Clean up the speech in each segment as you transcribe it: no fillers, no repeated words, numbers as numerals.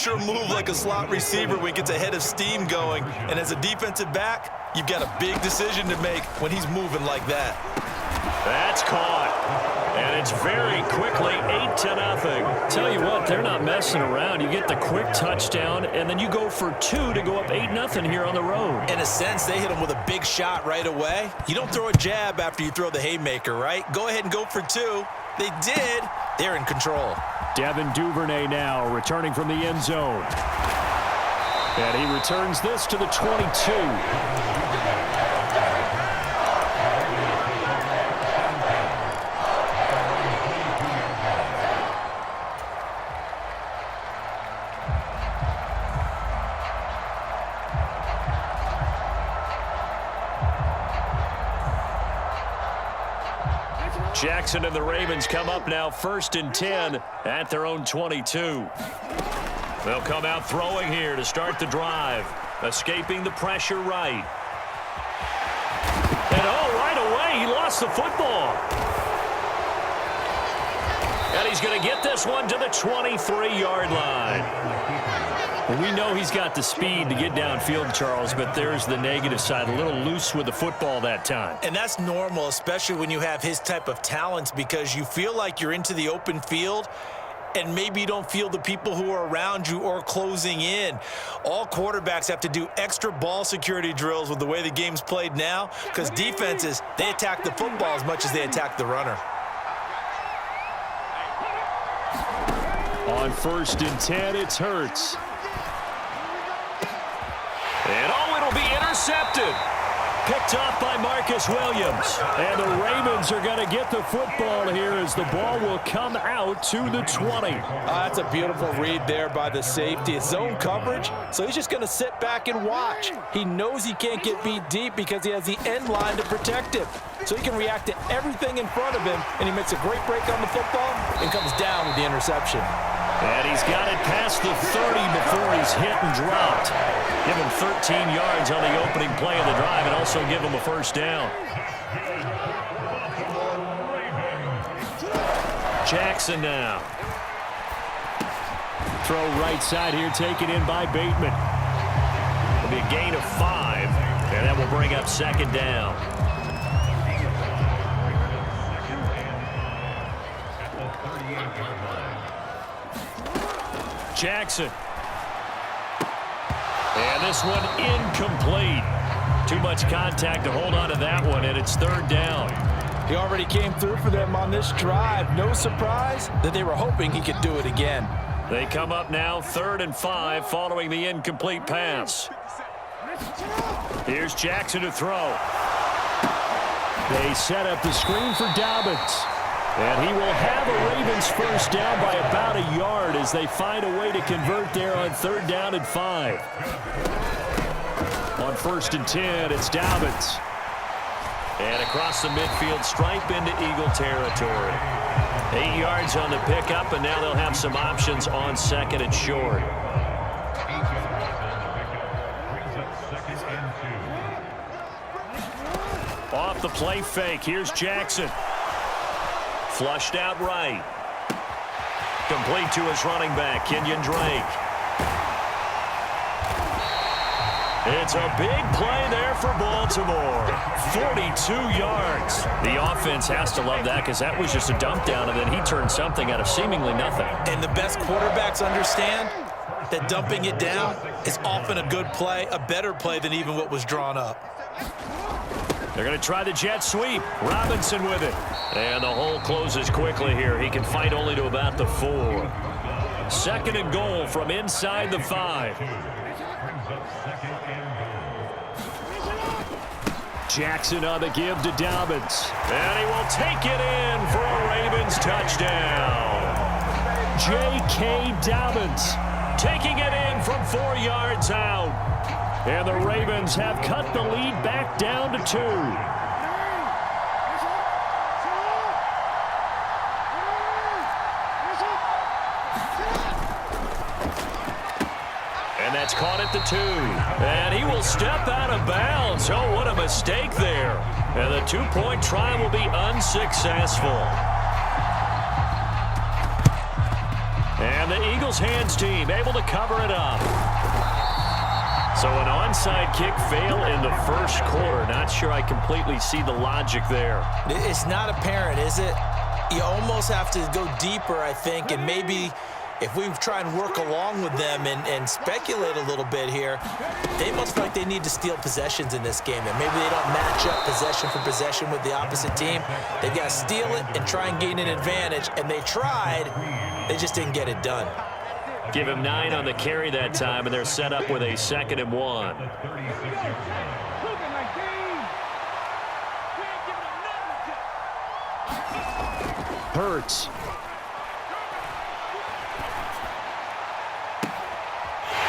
sure move like a slot receiver when he gets a head of steam going. And as a defensive back, you've got a big decision to make when he's moving like that. That's caught. And it's very quickly 8-0. Tell you what, they're not messing around. You get the quick touchdown, and then you go for 2 to go up 8-0 here on the road. In a sense, they hit him with a big shot right away. You don't throw a jab after you throw the haymaker, right? Go ahead and go for 2. They did. They're in control. Devin Duvernay now returning from the end zone. And he returns this to the 22. Jackson and the Ravens come up now 1st and 10 at their own 22. They'll come out throwing here to start the drive. Escaping the pressure right. And right away, he lost the football. And he's going to get this one to the 23-yard line. Well, we know he's got the speed to get downfield, Charles, but there's the negative side. A little loose with the football that time. And that's normal, especially when you have his type of talents, because you feel like you're into the open field and maybe you don't feel the people who are around you or closing in. All quarterbacks have to do extra ball security drills with the way the game's played now, because defenses, they attack the football as much as they attack the runner. On 1st and 10, it's Hurts. And it'll be intercepted. Picked off by Marcus Williams. And the Ravens are going to get the football here as the ball will come out to the 20. That's a beautiful read there by the safety. It's zone coverage, so he's just going to sit back and watch. He knows he can't get beat deep because he has the end line to protect him. So he can react to everything in front of him, and he makes a great break on the football and comes down with the interception. And he's got it past the 30 before he's hit and dropped. Give him 13 yards on the opening play of the drive and also give him a first down. Jackson now. Throw right side here, taken in by Bateman. It'll be a gain of 5, and that will bring up 2nd down. Jackson. And this one incomplete. Too much contact to hold on to that one, and it's 3rd down. He already came through for them on this drive. No surprise that they were hoping he could do it again. They come up now 3rd and 5 following the incomplete pass. Here's Jackson to throw. They set up the screen for Dobbins. And he will have a Ravens first down by about a yard as they find a way to convert there on 3rd down and 5. On 1st and 10, it's Dobbins. And across the midfield stripe into Eagle territory. 8 yards on the pickup, and now they'll have some options on 2nd and short. Off the play fake, here's Jackson. Flushed out right. Complete to his running back, Kenyon Drake. It's a big play there for Baltimore. 42 yards. The offense has to love that because that was just a dump down, and then he turned something out of seemingly nothing. And the best quarterbacks understand that dumping it down is often a good play, a better play than even what was drawn up. They're going to try the jet sweep. Robinson with it. And the hole closes quickly here. He can fight only to about the 4. 2nd and goal from inside the 5. Jackson on the give to Dobbins. And he will take it in for a Ravens touchdown. J.K. Dobbins taking it in from 4 yards out. And the Ravens have cut the lead back down to 2. And that's caught at the 2. And he will step out of bounds. Oh, what a mistake there. And the 2-point try will be unsuccessful. And the Eagles Eagles hands team able to cover it up. So an onside kick fail in the first quarter. Not sure I completely see the logic there. It's not apparent, is it? You almost have to go deeper, I think, and maybe if we try and work along with them and speculate a little bit here, they must feel like they need to steal possessions in this game, and maybe they don't match up possession for possession with the opposite team. They've got to steal it and try and gain an advantage, and they tried. They just didn't get it done. Give him 9 on the carry that time, and they're set up with a 2nd and 1. Hurts.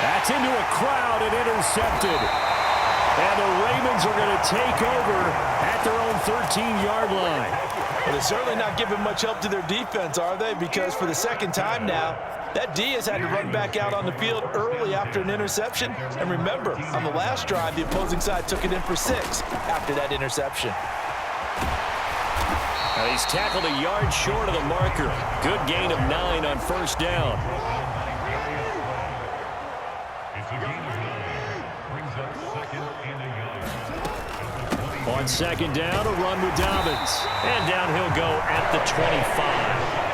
That's into a crowd and intercepted. And the Ravens are going to take over at their own 13-yard line. Well, they're certainly not giving much help to their defense, are they? Because for the second time now, that D has had to run back out on the field early after an interception. And remember, on the last drive, the opposing side took it in for 6 after that interception. Now he's tackled a yard short of the marker. Good gain of 9 on first down. On second down, a run with Dobbins. And down he'll go at the 25.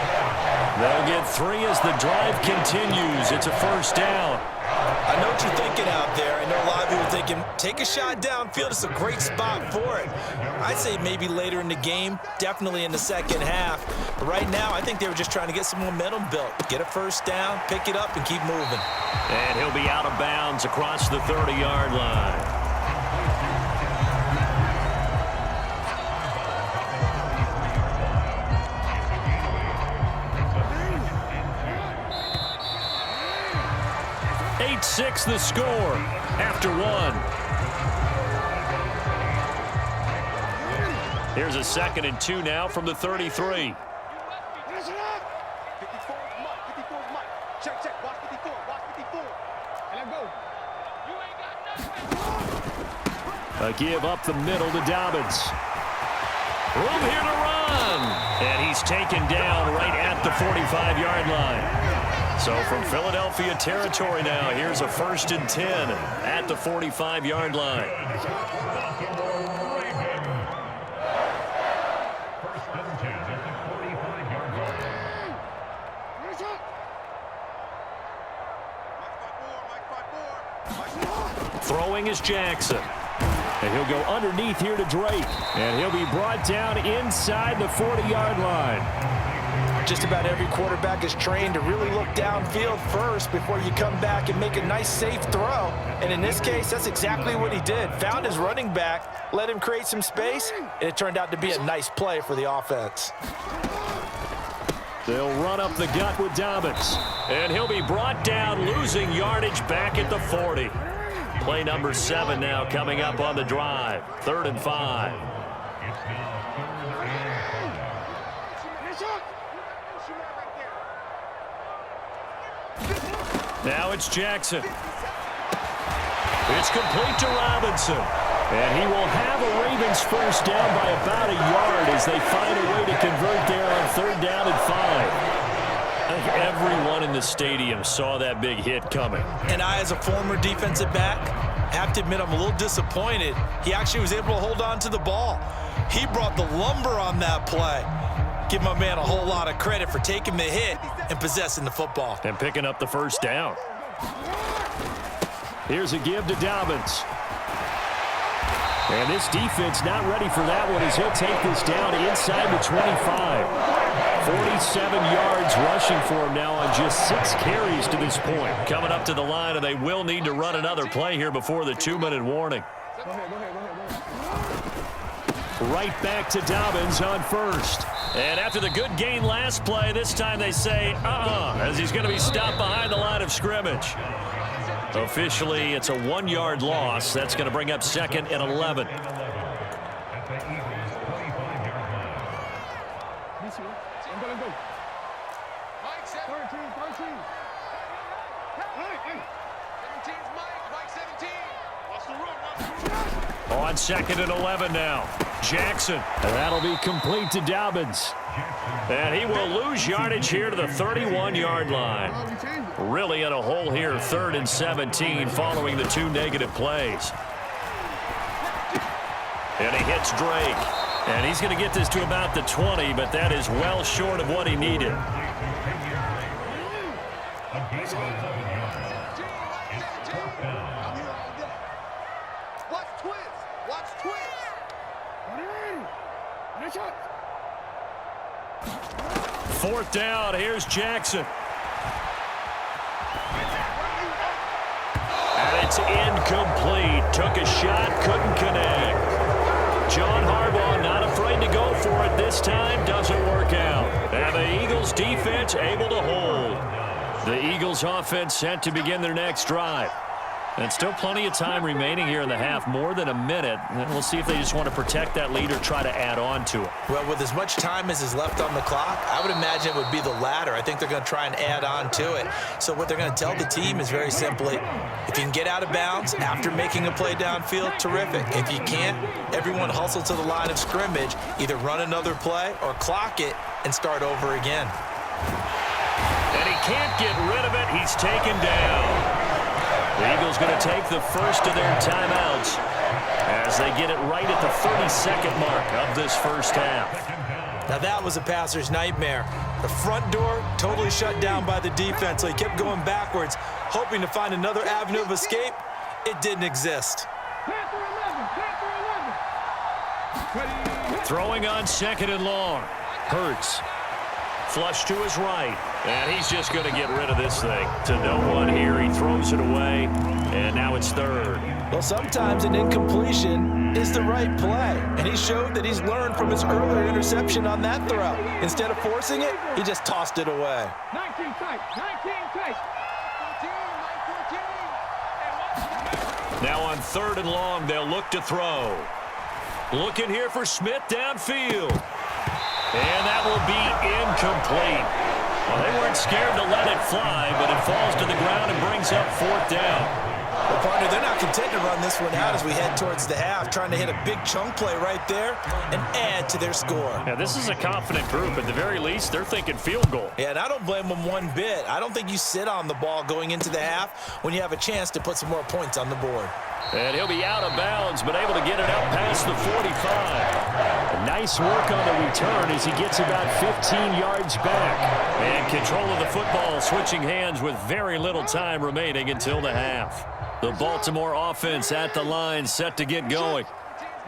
They'll get 3 as the drive continues. It's a first down. I know what you're thinking out there. I know a lot of people are thinking, take a shot downfield. It's a great spot for it. I'd say maybe later in the game, definitely in the second half. But right now, I think they were just trying to get some momentum built. Get a first down, pick it up, and keep moving. And he'll be out of bounds across the 30-yard line. Six the score after 1. Here's a 2nd and 2 now from the 33. A give up the middle to Dobbins. Room here to run. And he's taken down right at the 45-yard line. So from Philadelphia territory now, here's a 1st and 10 at the 45-yard line. Throwing is Jackson. And he'll go underneath here to Drake. And he'll be brought down inside the 40-yard line. Just about every quarterback is trained to really look downfield first before you come back and make a nice, safe throw. And in this case, that's exactly what he did. Found his running back, let him create some space, and it turned out to be a nice play for the offense. They'll run up the gut with Dobbins. And he'll be brought down, losing yardage back at the 40. Play number 7 now coming up on the drive. 3rd and 5. Now it's Jackson. It's complete to Robinson. And he will have a Ravens first down by about a yard as they find a way to convert there on 3rd down and 5. I think everyone in the stadium saw that big hit coming. And I, as a former defensive back, have to admit I'm a little disappointed. He actually was able to hold on to the ball. He brought the lumber on that play. Give my man a whole lot of credit for taking the hit and possessing the football. And picking up the first down. Here's a give to Dobbins. And this defense not ready for that one as he'll take this down inside the 25. 47 yards rushing for him now on just 6 carries to this point. Coming up to the line, and they will need to run another play here before the 2-minute warning. Right back to Dobbins on first. And after the good gain last play, this time they say, as he's going to be stopped behind the line of scrimmage. Officially, it's a 1-yard loss. That's going to bring up 2nd and 11. On 2nd and 11 now. Jackson. And that'll be complete to Dobbins. And he will lose yardage here to the 31-yard line. Really in a hole here, 3rd and 17 following the 2 negative plays. And he hits Drake. And he's going to get this to about the 20, but that is well short of what he needed. Fourth down, here's Jackson. And it's incomplete. Took a shot, couldn't connect. John Harbaugh not afraid to go for it this time. Doesn't work out. And the Eagles defense able to hold. The Eagles offense set to begin their next drive. And still plenty of time remaining here in the half, more than a minute. And we'll see if they just want to protect that lead or try to add on to it. Well, with as much time as is left on the clock, I would imagine it would be the latter. I think they're going to try and add on to it. So what they're going to tell the team is very simply, if you can get out of bounds after making a play downfield, terrific. If you can't, everyone hustle to the line of scrimmage, either run another play or clock it and start over again. And he can't get rid of it. He's taken down. The Eagles going to take the first of their timeouts as they get it right at the 32nd mark of this first half. Now that was a passer's nightmare. The front door totally shut down by the defense, so he kept going backwards, hoping to find another avenue of escape. It didn't exist. Throwing on 2nd and long. Hurts. Flush to his right. And he's just going to get rid of this thing. To no one here. He throws it away. And now it's 3rd. Well, sometimes an incompletion is the right play. And he showed that he's learned from his earlier interception on that throw. Instead of forcing it, he just tossed it away. 19 tight. 19 tight. Now on 3rd and long, they'll look to throw. Looking here for Smith downfield. And that will be incomplete. Well, they weren't scared to let it fly, but it falls to the ground and brings up 4th down. Well, partner, they're not content to run this one out as we head towards the half, trying to hit a big chunk play right there and add to their score. Yeah, this is a confident group. At the very least, they're thinking field goal. Yeah, and I don't blame them one bit. I don't think you sit on the ball going into the half when you have a chance to put some more points on the board. And he'll be out of bounds, but able to get it up past the 45. Nice work on the return as he gets about 15 yards back. And control of the football switching hands with very little time remaining until the half. The Baltimore offense at the line set to get going.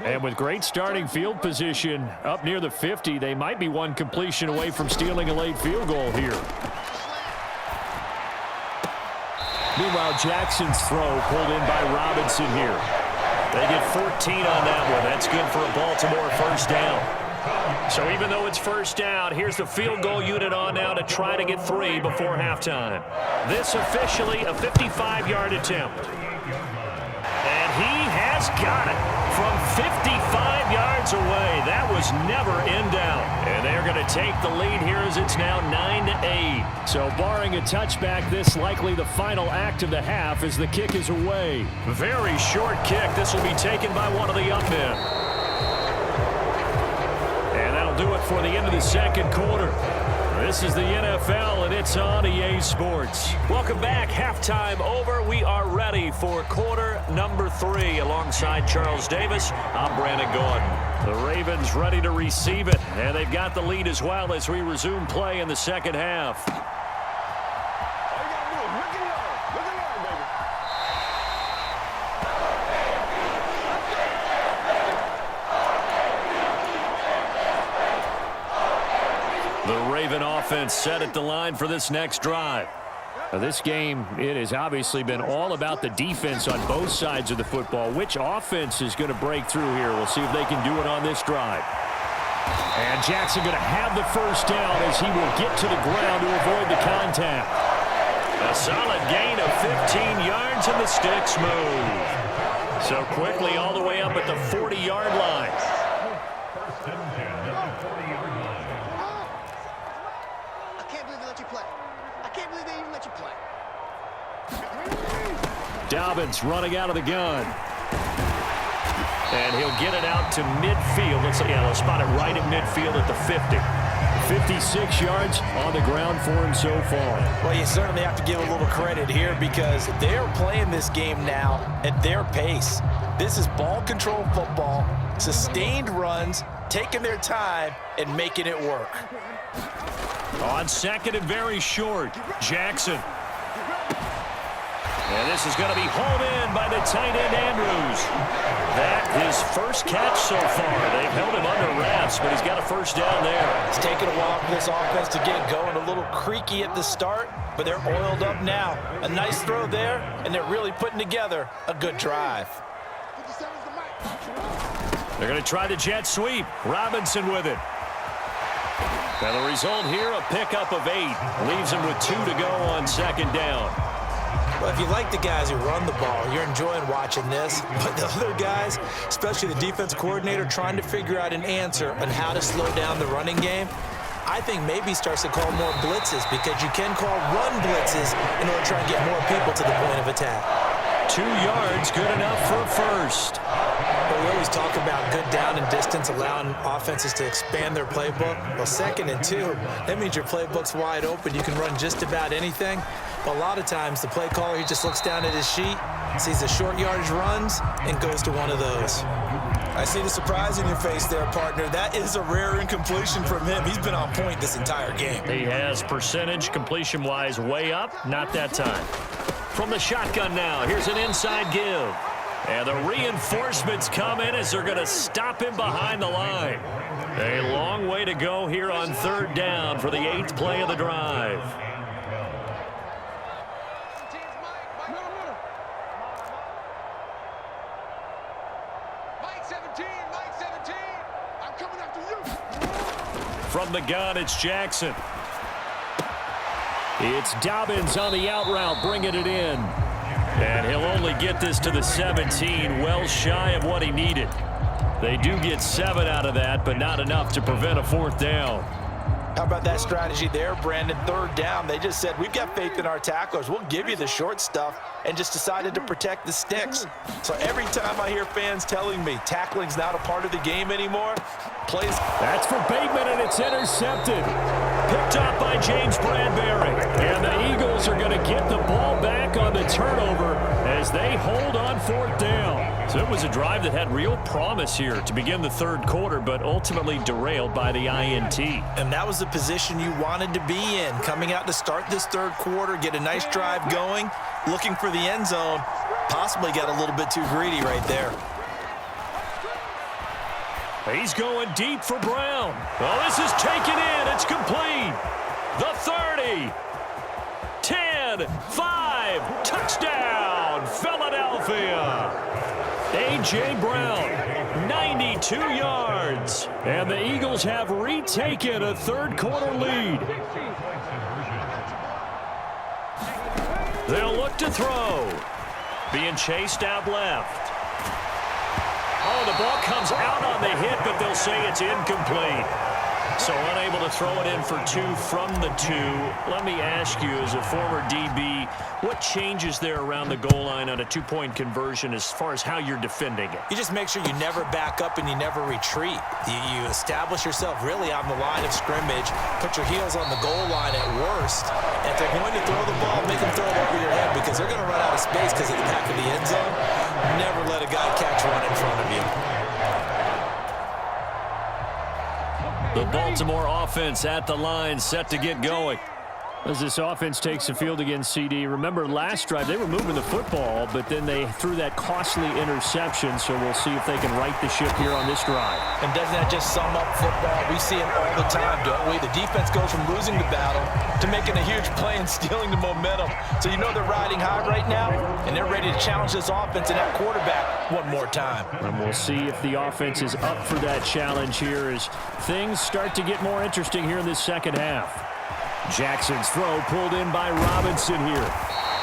And with great starting field position up near the 50, they might be one completion away from stealing a late field goal here. Meanwhile, Jackson's throw pulled in by Robinson here. They get 14 on that one. That's good for a Baltimore first down. So even though it's first down, here's the field goal unit on now to try to get 3 before halftime. This officially a 55-yard attempt. And he has got it from 55 yards away. That was never in doubt. And they're going to take the lead here as it's now 9-8. So barring a touchback, this likely the final act of the half as the kick is away. Very short kick. This will be taken by one of the up men. And that'll do it for the end of the second quarter. This is the NFL, and it's on EA Sports. Welcome back. Halftime over. We are ready for quarter number 3. Alongside Charles Davis, I'm Brandon Gordon. The Ravens ready to receive it, and they've got the lead as well as we resume play in the second half. Offense set at the line for this next drive. Now this game, it has obviously been all about the defense on both sides of the football. Which offense is going to break through here? We'll see if they can do it on this drive. And Jackson going to have the first down as he will get to the ground to avoid the contact. A solid gain of 15 yards and the sticks move. So quickly all the way up at the 40-yard line. Dobbins running out of the gun. And he'll get it out to midfield. Let's see, yeah, they'll spot it right at midfield at the 50. 56 yards on the ground for him so far. Well, you certainly have to give a little credit here because they're playing this game now at their pace. This is ball control football, sustained runs, taking their time and making it work. On second and very short, Jackson. And this is going to be hauled in by the tight end, Andrews. That his first catch so far. They've held him under wraps, but he's got a first down there. It's taken a while for this offense to get going. A little creaky at the start, but they're oiled up now. A nice throw there, and they're really putting together a good drive. They're going to try the jet sweep. Robinson with it. And the result here, a pickup of 8. Leaves him with 2 to go on second down. Well, if you like the guys who run the ball, you're enjoying watching this. But the other guys, especially the defense coordinator, trying to figure out an answer on how to slow down the running game, I think maybe starts to call more blitzes because you can call run blitzes in order to try and get more people to the point of attack. 2 yards, good enough for a first. But we always talk about good down and distance, allowing offenses to expand their playbook. Well, 2nd and 2, that means your playbook's wide open. You can run just about anything. But a lot of times, the play caller, he just looks down at his sheet, sees the short yardage runs, and goes to one of those. I see the surprise in your face there, partner. That is a rare incompletion from him. He's been on point this entire game. He has percentage completion-wise way up. Not that time. From the shotgun now, here's an inside give. And the reinforcements come in as they're going to stop him behind the line. A long way to go here on 3rd down for the 8th play of the drive. From the gun, it's Jackson. It's Dobbins on the out route, bringing it in. And he'll only get this to the 17, well shy of what he needed. They do get 7 out of that, but not enough to prevent a 4th down. How about that strategy there, Brandon? 3rd down, they just said, we've got faith in our tacklers. We'll give you the short stuff, and just decided to protect the sticks. So every time I hear fans telling me tackling's not a part of the game anymore, plays. That's for Bateman, and it's intercepted. Picked up by James Bradbury. And the Eagles are going to get the ball back on the turnover as they hold on 4th down. So it was a drive that had real promise here to begin the 3rd quarter, but ultimately derailed by the INT. And that was the position you wanted to be in, coming out to start this 3rd quarter, get a nice drive going, looking for the end zone, possibly got a little bit too greedy right there. He's going deep for Brown. Well, this is taken in. It's complete. The 30. 10, 5, touchdown, Philadelphia. A.J. Brown, 92 yards. And the Eagles have retaken a 3rd quarter lead. They'll look to throw. Being chased out left. Oh, the ball comes out on the hit, but they'll say it's incomplete. So unable to throw it in for 2 from the 2. Let me ask you, as a former DB, what changes there around the goal line on a 2-point conversion as far as how you're defending it? You just make sure you never back up and you never retreat. You establish yourself really on the line of scrimmage, put your heels on the goal line at worst. And if they're going to throw the ball, make them throw it over your head because they're going to run out of space because of the back of the end zone. Never let a guy catch one in front of you. The Baltimore offense at the line, set to get going. As this offense takes the field against CD, remember last drive they were moving the football, but then they threw that costly interception, so we'll see if they can right the ship here on this drive. And doesn't that just sum up football? We see it all the time, don't we? The defense goes from losing the battle to making a huge play and stealing the momentum. So you know they're riding high right now, and they're ready to challenge this offense and that quarterback one more time. And we'll see if the offense is up for that challenge here as things start to get more interesting here in this 2nd half. Jackson's throw pulled in by Robinson here.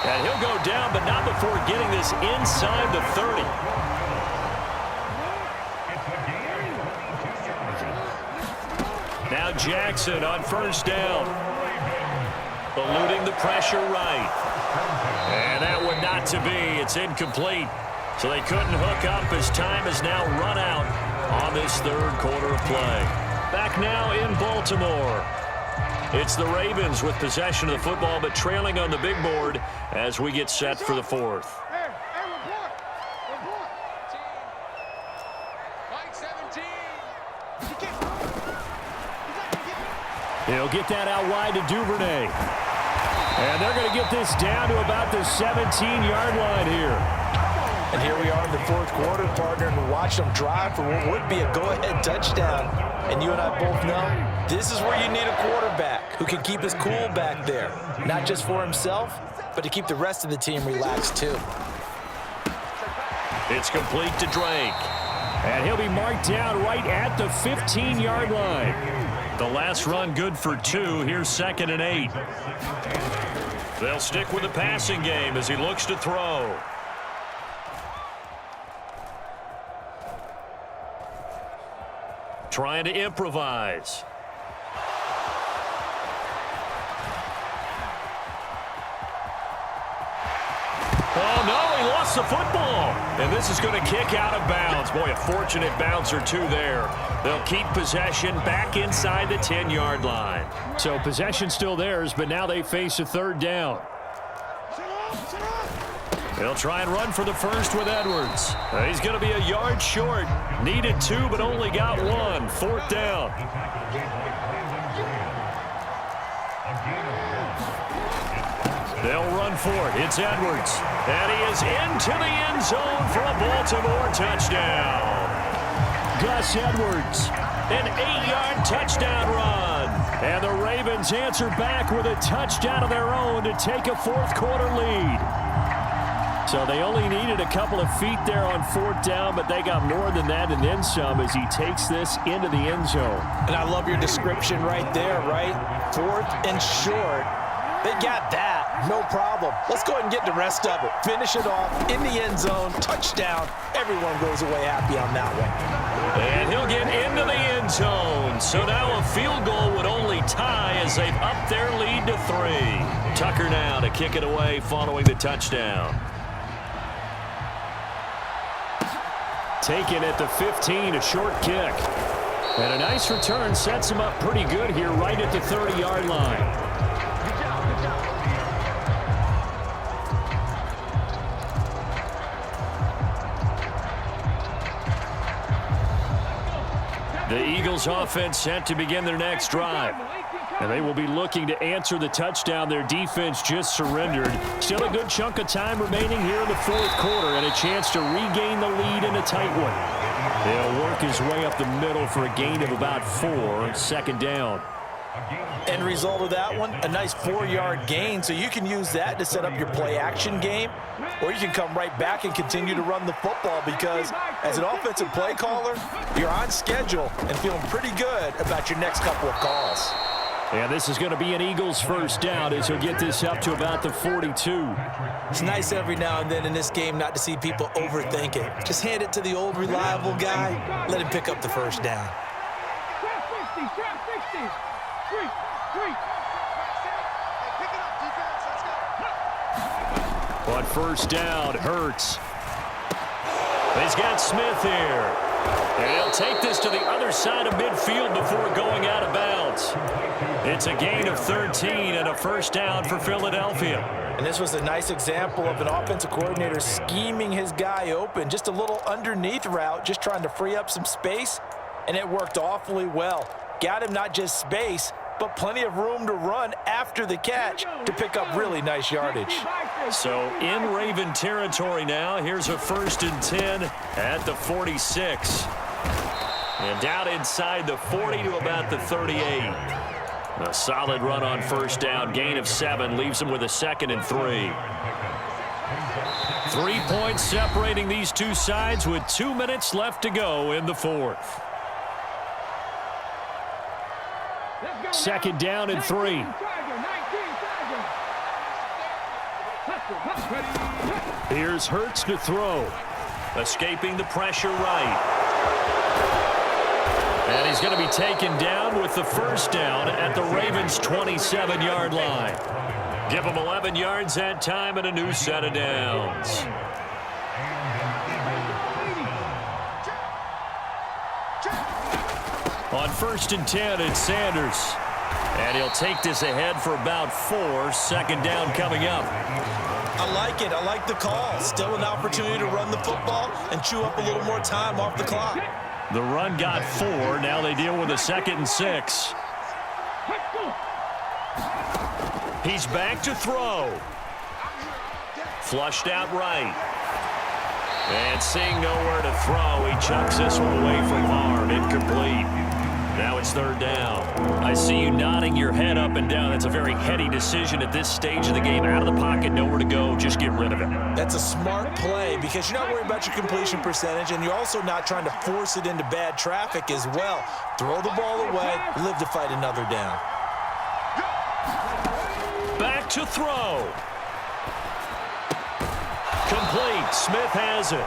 And he'll go down, but not before getting this inside the 30. Now Jackson on 1st down. Eluding the pressure right. And that one not to be. It's incomplete. So they couldn't hook up as time has now run out on this 3rd quarter of play. Back now in Baltimore. It's the Ravens with possession of the football, but trailing on the big board as we get set for the fourth. He'll get that out wide to Duvernay. And they're going to get this down to about the 17-yard line here. And here we are in the fourth quarter, partner, and watch them drive for what would be a go-ahead touchdown. And you and I both know this is where you need a quarterback who can keep his cool back there, not just for himself, but to keep the rest of the team relaxed too. It's complete to Drake. And he'll be marked down right at the 15-yard line. The last run good for 2. Here's 2nd and 8. They'll stick with the passing game as he looks to throw. Trying to improvise. Oh, no, he lost the football. And this is going to kick out of bounds. Boy, a fortunate bounce or two there. They'll keep possession back inside the 10-yard line. So possession still theirs, but now they face a 3rd down. They'll try and run for the first with Edwards. He's going to be a yard short. Needed 2, but only got 1. 4th down. They'll run for it. It's Edwards. And he is into the end zone for a Baltimore touchdown. Gus Edwards. An 8-yard touchdown run. And the Ravens answer back with a touchdown of their own to take a fourth quarter lead. So they only needed a couple of feet there on 4th down, but they got more than that and then some as he takes this into the end zone. And I love your description right there, right? 4th and short. They got that. No problem. Let's go ahead and get the rest of it. Finish it off in the end zone. Touchdown. Everyone goes away happy on that one. And he'll get into the end zone. So now a field goal would only tie as they've upped their lead to 3. Tucker now to kick it away following the touchdown. Taken at the 15, a short kick. And a nice return sets him up pretty good here right at the 30-yard line. The Eagles offense set to begin their next drive. And they will be looking to answer the touchdown their defense just surrendered. Still a good chunk of time remaining here in the fourth quarter and a chance to regain the lead in a tight one. They'll work his way up the middle for a gain of about 4, 2nd down. End result of that one, a nice 4-yard gain, so you can use that to set up your play-action game, or you can come right back and continue to run the football because as an offensive play caller, you're on schedule and feeling pretty good about your next couple of calls. And this is going to be an Eagles first down as he'll get this up to about the 42. It's nice every now and then in this game not to see people overthink it. Just hand it to the old reliable guy, let him pick up the first down. Trap 60, trap 60. Three. On first down, Hurts. He's got Smith here. And he'll take this to the other side of midfield before going out of bounds. It's a gain of 13 and a first down for Philadelphia. And this was a nice example of an offensive coordinator scheming his guy open. Just a little underneath route, just trying to free up some space, and it worked awfully well. Got him not just space, but plenty of room to run after the catch to pick up really nice yardage. So in Raven territory now, here's a 1st and 10 at the 46. And down inside the 40 to about the 38. A solid run on first down, gain of 7, leaves him with a 2nd and 3. 3 points separating these two sides with 2 minutes left to go in the fourth. 2nd down and 3. Here's Hurts to throw. Escaping the pressure right. And he's going to be taken down with the first down at the Ravens' 27-yard line. Give him 11 yards that time and a new set of downs. On 1st and 10, it's Sanders. And he'll take this ahead for about 4. Second down coming up. I like it. I like the call. Still an opportunity to run the football and chew up a little more time off the clock. The run got 4. Now they deal with a 2nd and 6. He's back to throw. Flushed out right. And seeing nowhere to throw, he chucks this one away from arm. Incomplete. Now it's 3rd down. I see you nodding your head up and down. That's a very heady decision at this stage of the game. Out of the pocket, nowhere to go. Just get rid of it. That's a smart play because you're not worried about your completion percentage, and you're also not trying to force it into bad traffic as well. Throw the ball away, live to fight another down. Back to throw. Complete. Smith has it.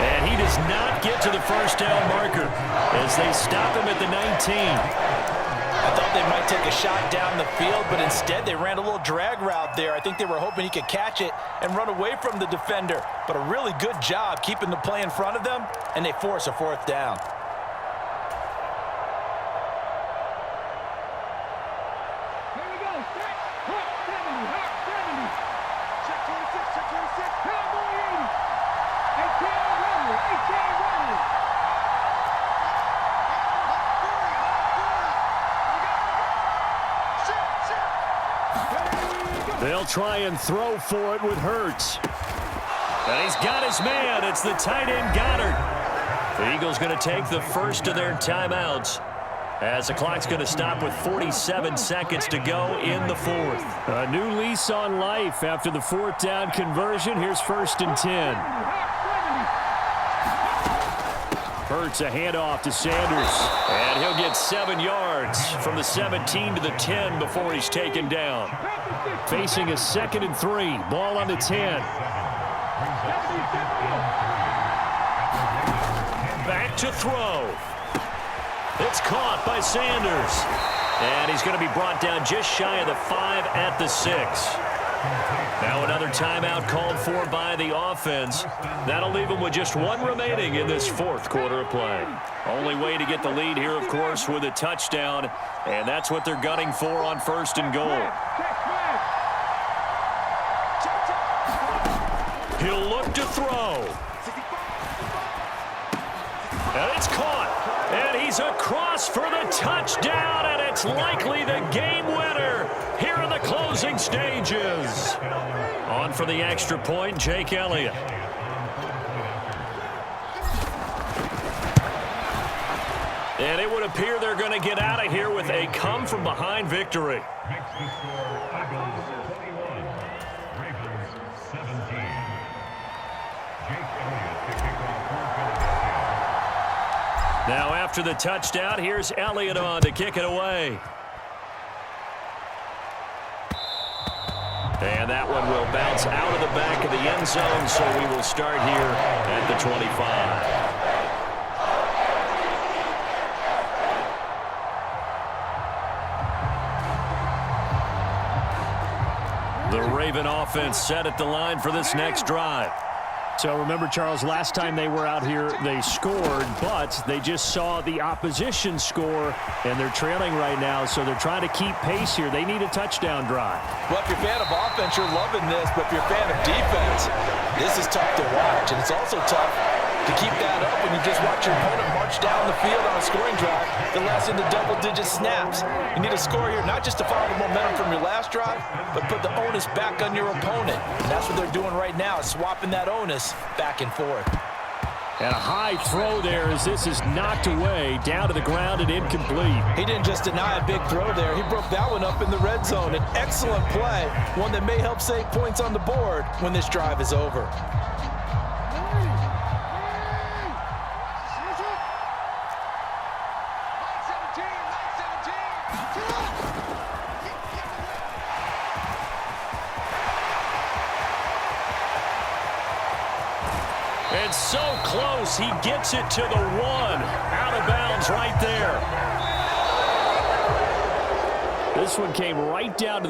And he does not get to the 1st down marker as they stop him at the 19. I thought they might take a shot down the field, but instead they ran a little drag route there. I think they were hoping he could catch it and run away from the defender. But a really good job keeping the play in front of them, and they force a 4th down. Here we go. Set. Hot 70. Hot 70. Check 26. Check 26. Cowboy 80. ATL running. ATL running. They'll try and throw for it with Hurts. And he's got his man. It's the tight end Goddard. The Eagles going to take the first of their timeouts as the clock's going to stop with 47 seconds to go in the 4th. A new lease on life after the 4th down conversion. Here's 1st and 10. Hurts a handoff to Sanders. And he'll get 7 yards from the 17 to the 10 before he's taken down. Facing a 2nd and 3. Ball on the 10. Back to throw. It's caught by Sanders. And he's going to be brought down just shy of the 5 at the 6. Now another timeout called for by the offense. That'll leave them with just 1 remaining in this 4th quarter of play. Only way to get the lead here, of course, with a touchdown. And that's what they're gunning for on 1st and goal. He'll look to throw. And it's caught. And he's across for the touchdown. And it's likely the game winner here in the closing stages. On for the extra point, Jake Elliott. And it would appear they're going to get out of here with a come-from-behind victory. Now after the touchdown, here's Elliott on to kick it away. And that one will bounce out of the back of the end zone, so we will start here at the 25. The Raven offense set at the line for this next drive. So remember, Charles, last time they were out here, they scored, but they just saw the opposition score, and they're trailing right now, so they're trying to keep pace here. They need a touchdown drive. Well, if you're a fan of offense, you're loving this, but if you're a fan of defense, this is tough to watch, and it's also tough to keep that up when you just watch your opponent march down the field on a scoring drive that lasts into double-digit snaps. You need a score here, not just to follow the momentum from your last drive, but put the onus back on your opponent. And that's what they're doing right now, swapping that onus back and forth. And a high throw there as this is knocked away, down to the ground and incomplete. He didn't just deny a big throw there. He broke that one up in the red zone. An excellent play, one that may help save points on the board when this drive is over. And so close, he gets it to the 1. Out of bounds right there. This one came right down to the